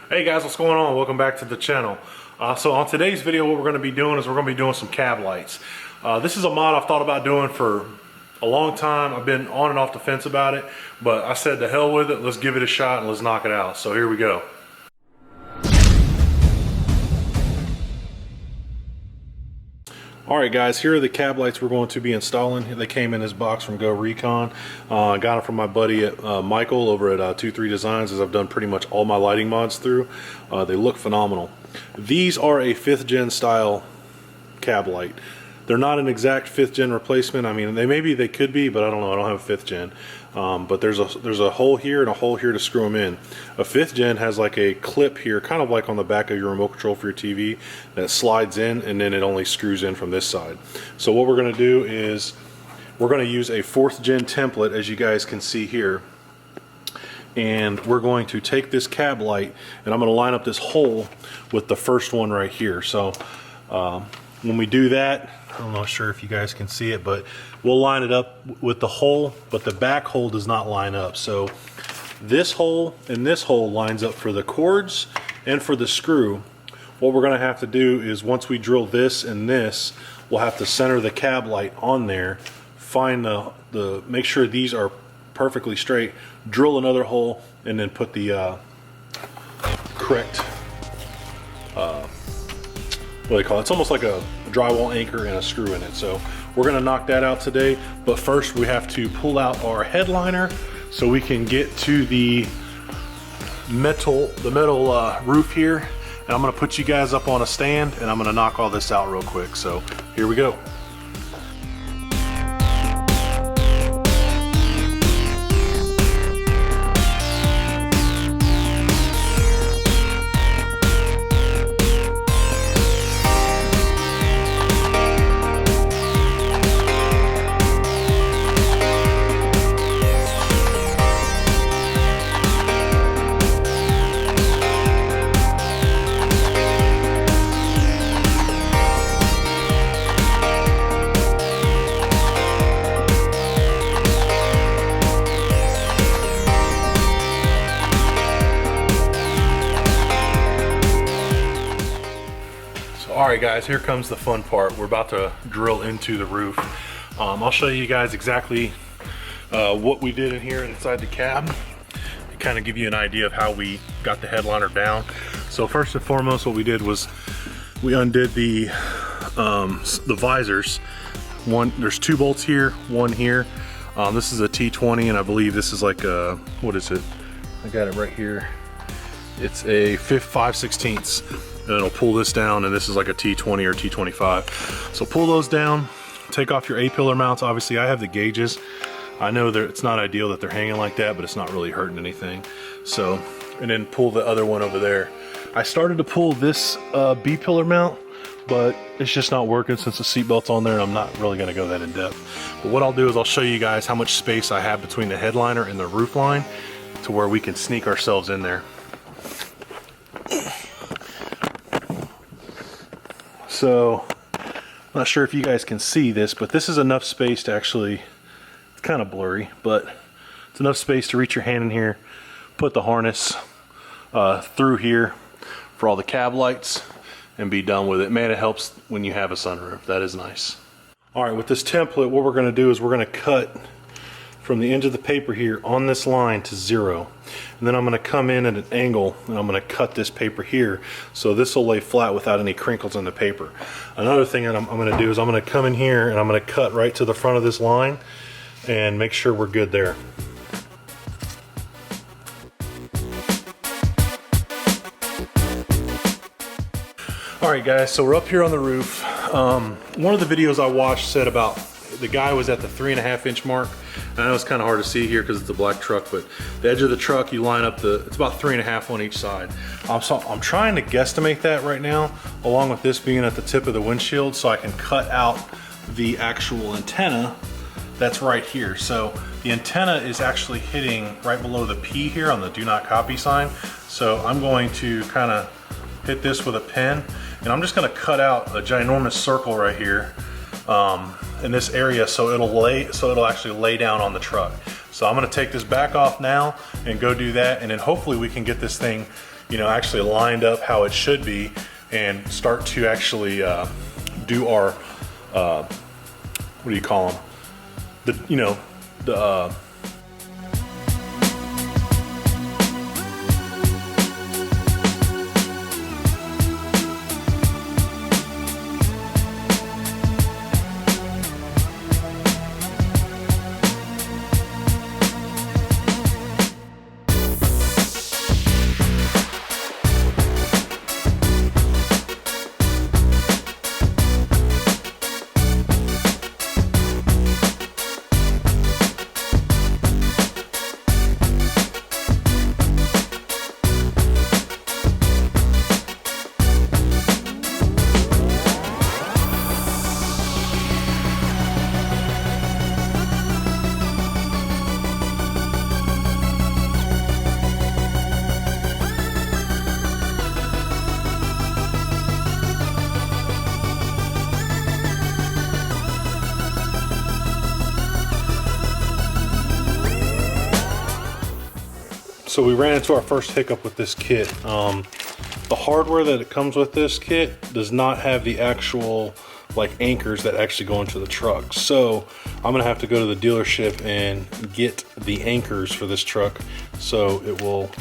Hey guys, what's going on? Welcome back to the channel. So on today's video, what we're going to be doing is we're going to be doing some cab lights. This is a mod I've thought about doing for a long time. I've been on and off the fence about it, but I said to hell with it, let's give it a shot and let's knock it out. So here we go. Alright guys, here are the cab lights we're going to be installing. They came in this box from A.R.E. Recon. I got them from my buddy Michael over at 23 Designs, as I've done pretty much all my lighting mods through. They look phenomenal. These are a 5th gen style cab light. They're not an exact 5th gen replacement. I mean, maybe they could be, but I don't know. I don't have a 5th gen. But there's a hole here and a hole here to screw them in. A 5th gen has like a clip here, kind of like on the back of your remote control for your TV, that slides in and then it only screws in from this side. So what we're going to do is we're going to use a 4th gen template, as you guys can see here. And we're going to take this cab light and I'm going to line up this hole with the first one right here. So when we do that, I'm not sure if you guys can see it, but we'll line it up with the hole, but the back hole does not line up. So this hole and this hole lines up for the cords and for the screw. What we're going to have to do is, once we drill this and this, we'll have to center the cab light on there, find make sure these are perfectly straight, drill another hole, and then put the correct what do they call it? It's almost like a drywall anchor and a screw in it. So we're gonna knock that out today, but first we have to pull out our headliner so we can get to the metal roof here. And I'm gonna put you guys up on a stand and I'm gonna knock all this out real quick. So here we go. Alright guys, here comes the fun part. We're about to drill into the roof. I'll show you guys exactly what we did in here inside the cab, to kind of give you an idea of how we got the headliner down. So first and foremost, what we did was we undid the visors. There's 2 bolts here, 1 here. This is a T20 and I believe this is like a, what is it? I got it right here. It's a 5/16. And it'll pull this down, and this is like a T20 or T25. So pull those down, take off your A-pillar mounts. Obviously I have the gauges. I know it's not ideal that they're hanging like that, but it's not really hurting anything. So, and then pull the other one over there. I started to pull this B-pillar mount, but it's just not working since the seatbelt's on there, and I'm not really gonna go that in depth. But what I'll do is I'll show you guys how much space I have between the headliner and the roof line to where we can sneak ourselves in there. So, I'm not sure if you guys can see this, but this is enough space to actually, it's kind of blurry, but it's enough space to reach your hand in here, put the harness through here for all the cab lights, and be done with it. Man, it helps when you have a sunroof. That is nice. Alright, with this template, what we're going to do is we're going to cut from the edge of the paper here on this line to 0. And then I'm going to come in at an angle and I'm going to cut this paper here so this will lay flat without any crinkles in the paper. Another thing that I'm going to do is I'm going to come in here and I'm going to cut right to the front of this line and make sure we're good there. Alright guys, so we're up here on the roof. One of the videos I watched said about the guy was at the 3.5-inch mark. And I know it's kind of hard to see here because it's a black truck, but the edge of the truck, you line up it's about 3.5 on each side. I'm trying to guesstimate that right now, along with this being at the tip of the windshield, so I can cut out the actual antenna that's right here. So the antenna is actually hitting right below the P here on the do not copy sign. So I'm going to kind of hit this with a pen, and I'm just going to cut out a ginormous circle right here in this area so it'll actually lay down on the truck. So I'm gonna take this back off now and go do that, and then hopefully we can get this thing, you know, actually lined up how it should be and start to actually do our, what do you call them? So we ran into our first hiccup with this kit. The hardware that it comes with this kit does not have the actual like anchors that actually go into the truck. So I'm gonna have to go to the dealership and get the anchors for this truck so it will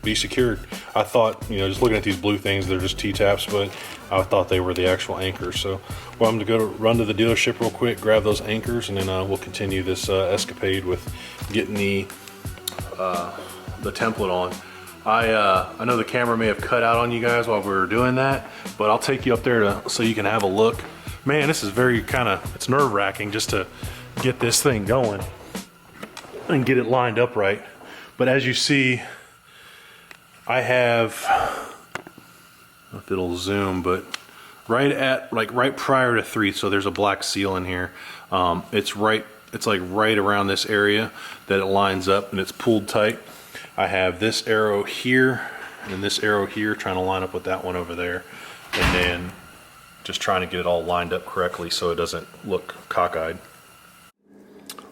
be secured. I thought, you know, just looking at these blue things, they're just T-taps, but I thought they were the actual anchors. So well, I'm gonna run to the dealership real quick, grab those anchors, and then we'll continue this escapade with getting the template on. I know the camera may have cut out on you guys while we were doing that, but I'll take you up there so you can have a look. Man, this is very it's nerve-wracking just to get this thing going and get it lined up right. But as you see, I have, I don't know if it'll zoom, but right prior to 3, so there's a black seal in here. It's like right around this area that it lines up and it's pulled tight. I have this arrow here and this arrow here trying to line up with that one over there, and then just trying to get it all lined up correctly so it doesn't look cockeyed.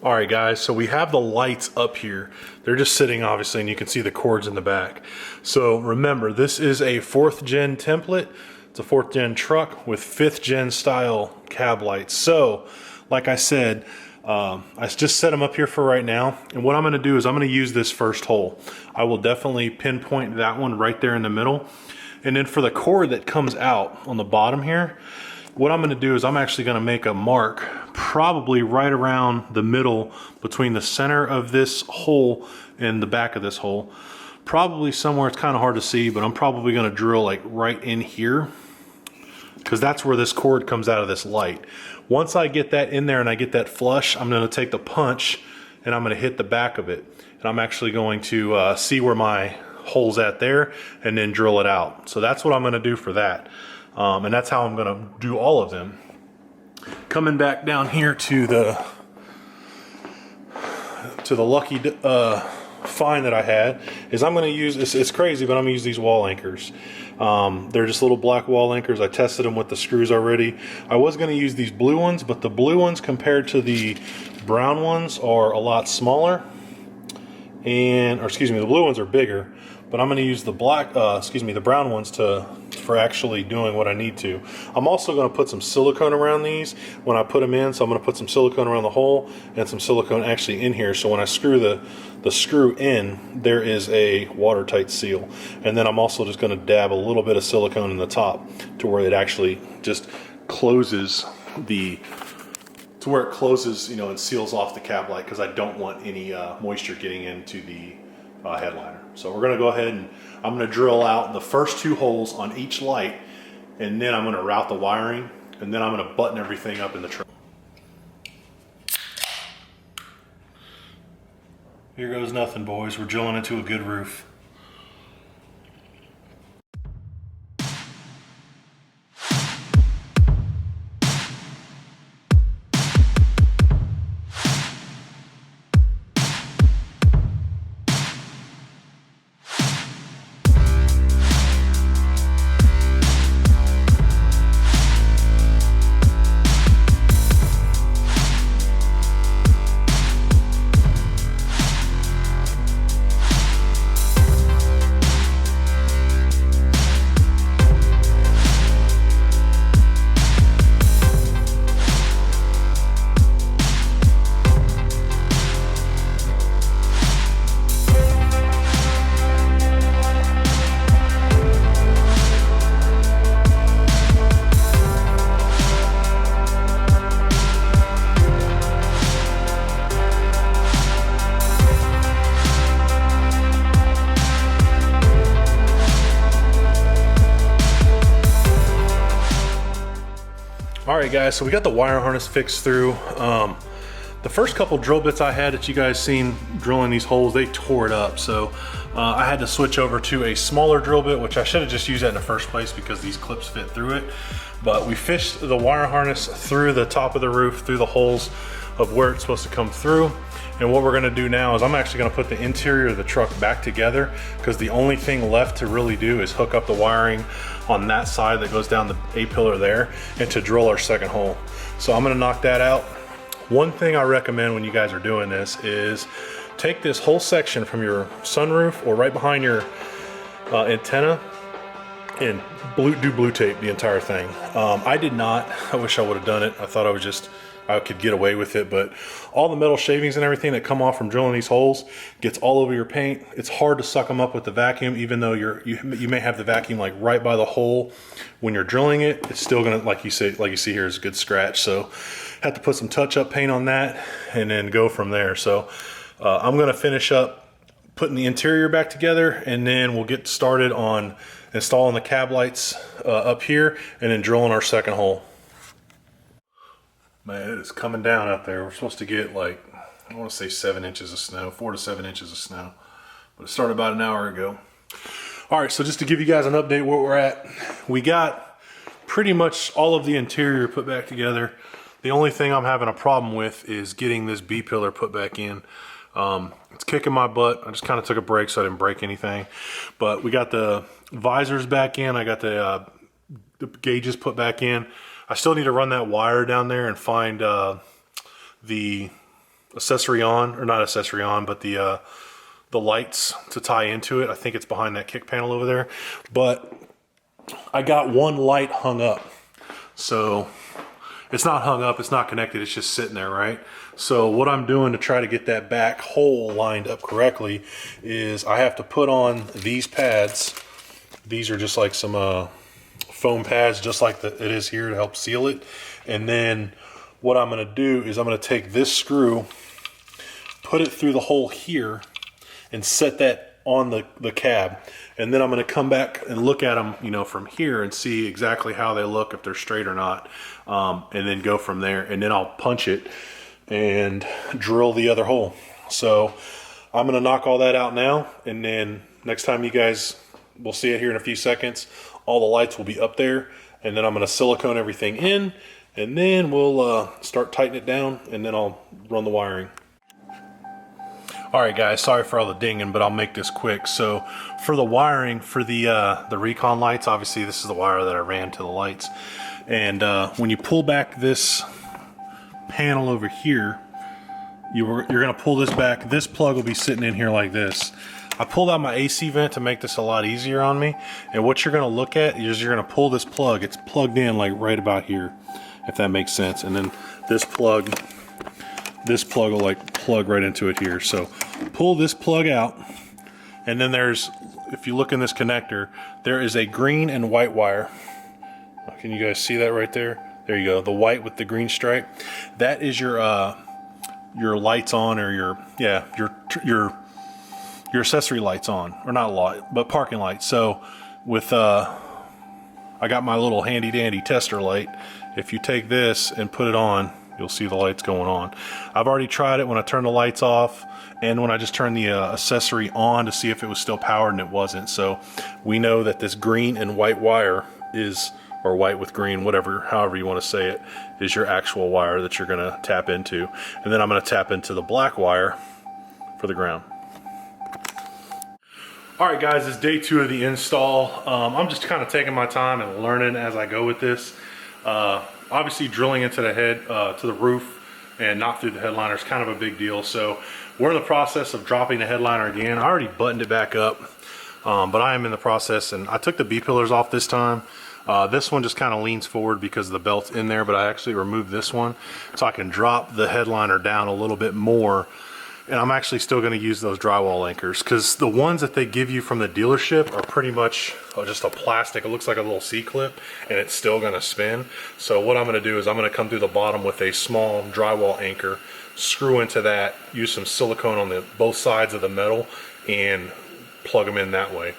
All right guys, so we have the lights up here. They're just sitting obviously, and you can see the cords in the back. So remember, this is a 4th gen template. It's a 4th gen truck with 5th gen style cab lights. So like I said, I just set them up here for right now, and what I'm going to do is I'm going to use this first hole. I will definitely pinpoint that one right there in the middle, and then for the cord that comes out on the bottom here, what I'm going to do is I'm actually going to make a mark probably right around the middle between the center of this hole and the back of this hole. Probably somewhere, it's kind of hard to see, but I'm probably going to drill like right in here, because that's where this cord comes out of this light. Once I get that in there and I get that flush, I'm going to take the punch and I'm going to hit the back of it. And I'm actually going to see where my hole's at there and then drill it out. So that's what I'm going to do for that. And that's how I'm going to do all of them. Coming back down here to the lucky find that I had is I'm going to use, it's crazy, but I'm going to use these wall anchors. They're just little black wall anchors. I tested them with the screws already. I was going to use these blue ones, but the blue ones compared to the brown ones are a lot smaller, or excuse me, the blue ones are bigger, but I'm going to use the the brown ones for actually doing what I need to. I'm also going to put some silicone around these when I put them in, so I'm going to put some silicone around the hole and some silicone actually in here, so when I screw the screw in, there is a watertight seal. And then I'm also just going to dab a little bit of silicone in the top to where it actually just closes you know, and seals off the cab light, because I don't want any moisture getting into the headliner. So we're going to go ahead and I'm going to drill out the first 2 holes on each light, and then I'm going to route the wiring, and then I'm going to button everything up in the truck. Here goes nothing, boys. We're drilling into a good roof. All right guys, so we got the wire harness fixed through. The first couple drill bits I had that you guys seen drilling these holes, they tore it up. So I had to switch over to a smaller drill bit, which I should have just used that in the first place because these clips fit through it. But we fished the wire harness through the top of the roof, through the holes of where it's supposed to come through. And what we're gonna do now is I'm actually gonna put the interior of the truck back together, because the only thing left to really do is hook up the wiring on that side that goes down the A-pillar there and to drill our second hole. So I'm gonna knock that out. One thing I recommend when you guys are doing this is take this whole section from your sunroof or right behind your antenna and do blue tape the entire thing. I did not. I wish I would have done it. I thought I could get away with it, but all the metal shavings and everything that come off from drilling these holes gets all over your paint. It's hard to suck them up with the vacuum, even though you may have the vacuum like right by the hole when you're drilling it. It's still gonna, like you see here, is a good scratch. So have to put some touch-up paint on that and then go from there. So I'm gonna finish up putting the interior back together, and then we'll get started on installing the cab lights up here and then drilling our second hole. Man, it is coming down out there. We're supposed to get like, I want to say 7 inches of snow, 4 to 7 inches of snow. But it started about an hour ago. All right, so just to give you guys an update where we're at, we got pretty much all of the interior put back together. The only thing I'm having a problem with is getting this B-pillar put back in. It's kicking my butt. I just kind of took a break so I didn't break anything. But we got the visors back in. I got the gauges put back in. I still need to run that wire down there and find the accessory on, or not accessory on, but the lights to tie into it. I think it's behind that kick panel over there. But I got one light hung up. So it's not hung up, it's not connected, it's just sitting there, right? So what I'm doing to try to get that back hole lined up correctly is I have to put on these pads. These are just like some foam pads, just like it is here, to help seal it. And then what I'm going to do is I'm going to take this screw, put it through the hole here, and set that on the cab. And then I'm going to come back and look at them, you know, from here and see exactly how they look, if they're straight or not, and then go from there. And then I'll punch it and drill the other hole. So I'm going to knock all that out now, and then next time you guys will see it here in a few seconds, all the lights will be up there, and then I'm going to silicone everything in, and then we'll start tightening it down, and then I'll run the wiring. All right guys, sorry for all the dinging, but I'll make this quick. So for the wiring for the Recon lights, obviously this is the wire that I ran to the lights, and when you pull back this panel over here, you're going to pull this back. This plug will be sitting in here like this. I pulled out my AC vent to make this a lot easier on me, and what you're going to look at is you're going to pull this plug. It's plugged in like right about here, if that makes sense, and then this plug will like plug right into it here. So pull this plug out, and then there's, if you look in this connector, there is a green and white wire. Can you guys see that right there? There you go, the white with the green stripe. That is your lights on, or your accessory lights on, or not light, but parking lights. So with I got my little handy dandy tester light. If you take this and put it on, you'll see the lights going on. I've already tried it when I turned the lights off and when I just turned the accessory on to see if it was still powered, and it wasn't. So we know that this green and white wire is, or white with green, whatever, however you want to say it, is your actual wire that you're gonna tap into. And then I'm gonna tap into the black wire for the ground. All right guys, it's day 2 of the install. I'm just kind of taking my time and learning as I go with this. Obviously drilling into the head, to the roof and not through the headliner is kind of a big deal. So we're in the process of dropping the headliner again. I already buttoned it back up, but I am in the process, and I took the B-pillars off this time. This one just kind of leans forward because the belt's in there, but I actually removed this one so I can drop the headliner down a little bit more. And I'm actually still going to use those drywall anchors, because the ones that they give you from the dealership are pretty much just a plastic. It looks like a little C-clip, and it's still going to spin. So what I'm going to do is I'm going to come through the bottom with a small drywall anchor, screw into that, use some silicone on both sides of the metal, and plug them in that way.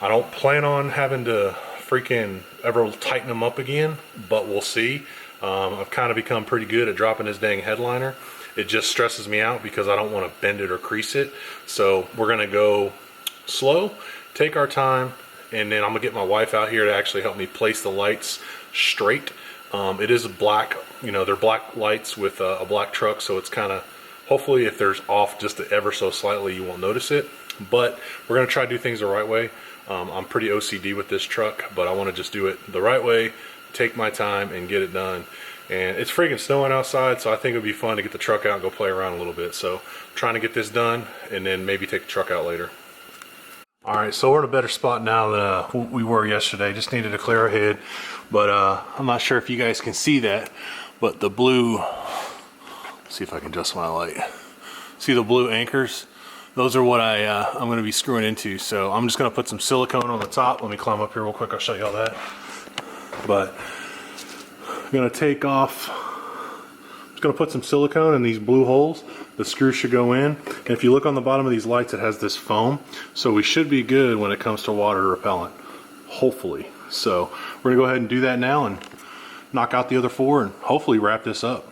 I don't plan on having to freaking ever tighten them up again, but we'll see. I've kind of become pretty good at dropping this dang headliner. It just stresses me out because I don't want to bend it or crease it. So we're gonna go slow, take our time, and then I'm gonna get my wife out here to actually help me place the lights straight. It is black, you know, they're black lights with a black truck, so it's kind of, hopefully if there's off just ever so slightly, you won't notice it. But we're gonna try to do things the right way. I'm pretty OCD with this truck, but I want to just do it the right way, take my time, and get it done. And it's freaking snowing outside, so I think it would be fun to get the truck out and go play around a little bit. So I'm trying to get this done and then maybe take the truck out later. All right, so we're in a better spot now than we were yesterday. Just needed to clear our head, but I'm not sure if you guys can see that, but the blue, let's see if I can adjust my light. See the blue anchors? Those are what I'm gonna be screwing into. So I'm just gonna put some silicone on the top. Let me climb up here real quick, I'll show you all that. But I'm gonna take off, I'm just gonna put some silicone in these blue holes. The screw should go in. And if you look on the bottom of these lights, it has this foam. So we should be good when it comes to water repellent, hopefully. So we're gonna go ahead and do that now and knock out the other four and hopefully wrap this up.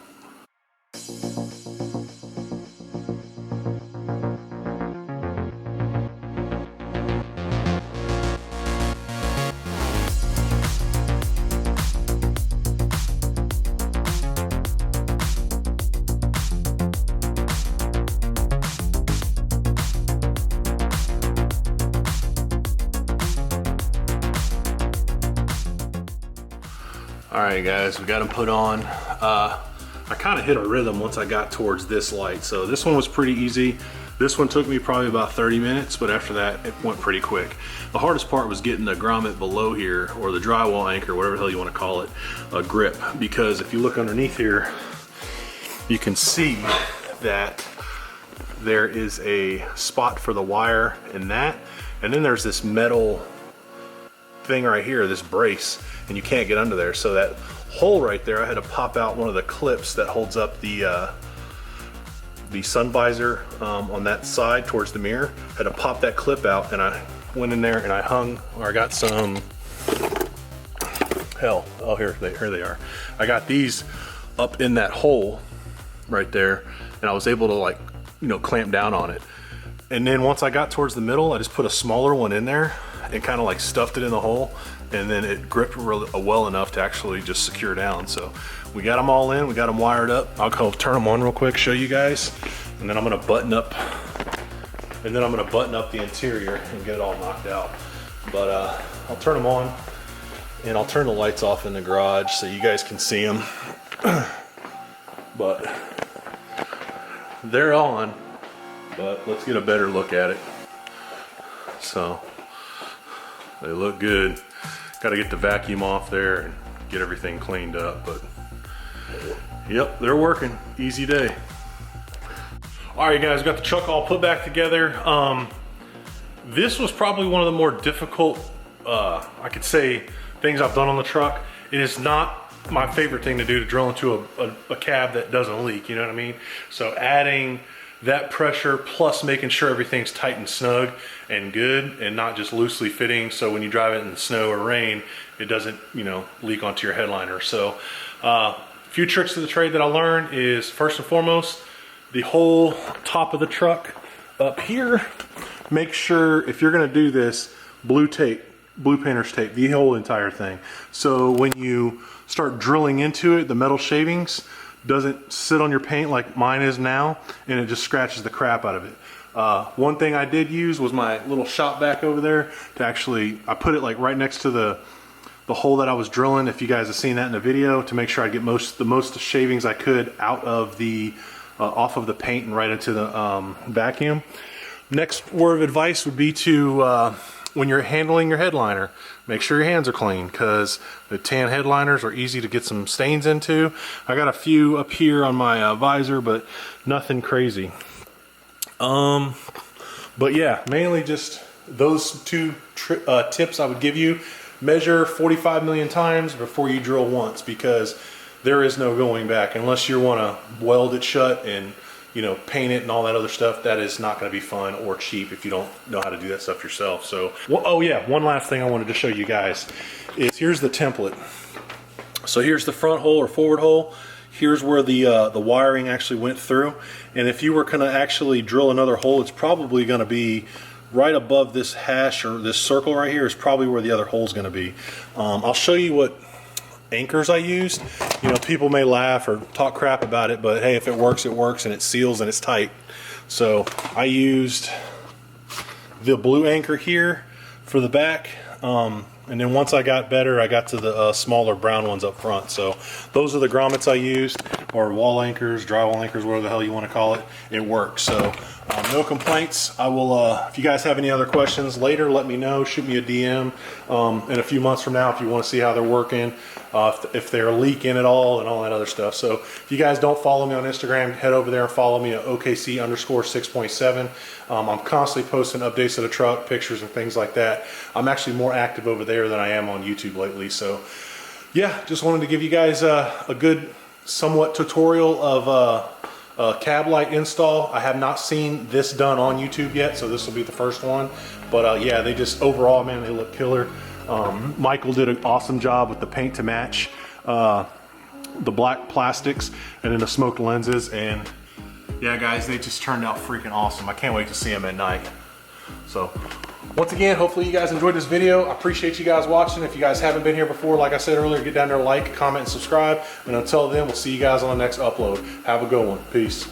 Alright guys, we got them put on. I kind of hit a rhythm once I got towards this light. So this one was pretty easy. This one took me probably about 30 minutes, but after that it went pretty quick. The hardest part was getting the grommet below here, or the drywall anchor, whatever the hell you want to call it, a grip. Because if you look underneath here, you can see that there is a spot for the wire in that. And then there's this metal thing right here, this brace, and you can't get under there. So that hole right there, I had to pop out one of the clips that holds up the sun visor on that side towards the mirror. I had to pop that clip out, and I went in there and I hung, or I got some, hell, oh here they are. I got these up in that hole right there, and I was able to, like, you know, clamp down on it. And then once I got towards the middle, I just put a smaller one in there and kind of like stuffed it in the hole, and then it gripped well enough to actually just secure down. So we got them all in, we got them wired up. I'll go turn them on real quick, show you guys, and then I'm gonna button up, the interior and get it all knocked out. But I'll turn them on, and I'll turn the lights off in the garage so you guys can see them. But they're on, but let's get a better look at it. So they look good. Got to get the vacuum off there and get everything cleaned up, but yep, they're working. Easy day. All right guys, got the truck all put back together. This was probably one of the more difficult, I could say, things I've done on the truck. It is not my favorite thing to do, to drill into a cab that doesn't leak, you know what I mean? So adding that pressure plus making sure everything's tight and snug and good and not just loosely fitting, so when you drive it in the snow or rain, it doesn't, you know, leak onto your headliner. So a few tricks to the trade that I learned is, first and foremost, the whole top of the truck up here, make sure, if you're gonna do this, blue painter's tape the whole entire thing, so when you start drilling into it, the metal shavings doesn't sit on your paint like mine is now, and it just scratches the crap out of it. One thing I did use was my little shop vac over there to actually, I put it like right next to the hole that I was drilling, if you guys have seen that in the video, to make sure I get the most shavings I could out of the off of the paint and right into the vacuum. Next word of advice would be to when you're handling your headliner, make sure your hands are clean, because the tan headliners are easy to get some stains into. I got a few up here on my visor, but nothing crazy. But yeah, mainly just those two tips I would give you. Measure 45 million times before you drill once, because there is no going back unless you want to weld it shut and, you know, paint it and all that other stuff. That is not going to be fun or cheap if you don't know how to do that stuff yourself. So, well, oh yeah, one last thing I wanted to show you guys is, here's the template. So here's the front hole or forward hole. Here's where the wiring actually went through. And if you were going to actually drill another hole, it's probably going to be right above this hash, or this circle right here is probably where the other hole is going to be. I'll show you what anchors I used. You know, people may laugh or talk crap about it, but hey, if it works, and it seals and it's tight. So I used the blue anchor here for the back, and then once I got better, I got to the smaller brown ones up front. So those are the grommets I used, or wall anchors, drywall anchors, whatever the hell you want to call it. It works. So no complaints. I will, if you guys have any other questions later, let me know. Shoot me a DM in a few months from now if you want to see how they're working, if they're leaking at all, and all that other stuff. So if you guys don't follow me on Instagram, head over there and follow me at OKC_6.7. I'm constantly posting updates of the truck, pictures and things like that. I'm actually more active over there than I am on YouTube lately. So yeah, just wanted to give you guys a good somewhat tutorial of cab light install. I have not seen this done on YouTube yet, so this will be the first one. But yeah, they just, overall, man, they look killer. Michael did an awesome job with the paint to match the black plastics and then the smoked lenses. And yeah, guys, they just turned out freaking awesome. I can't wait to see them at night. So once again, hopefully you guys enjoyed this video. I appreciate you guys watching. If you guys haven't been here before, like I said earlier, get down there, like, comment, and subscribe. And until then, we'll see you guys on the next upload. Have a good one. Peace.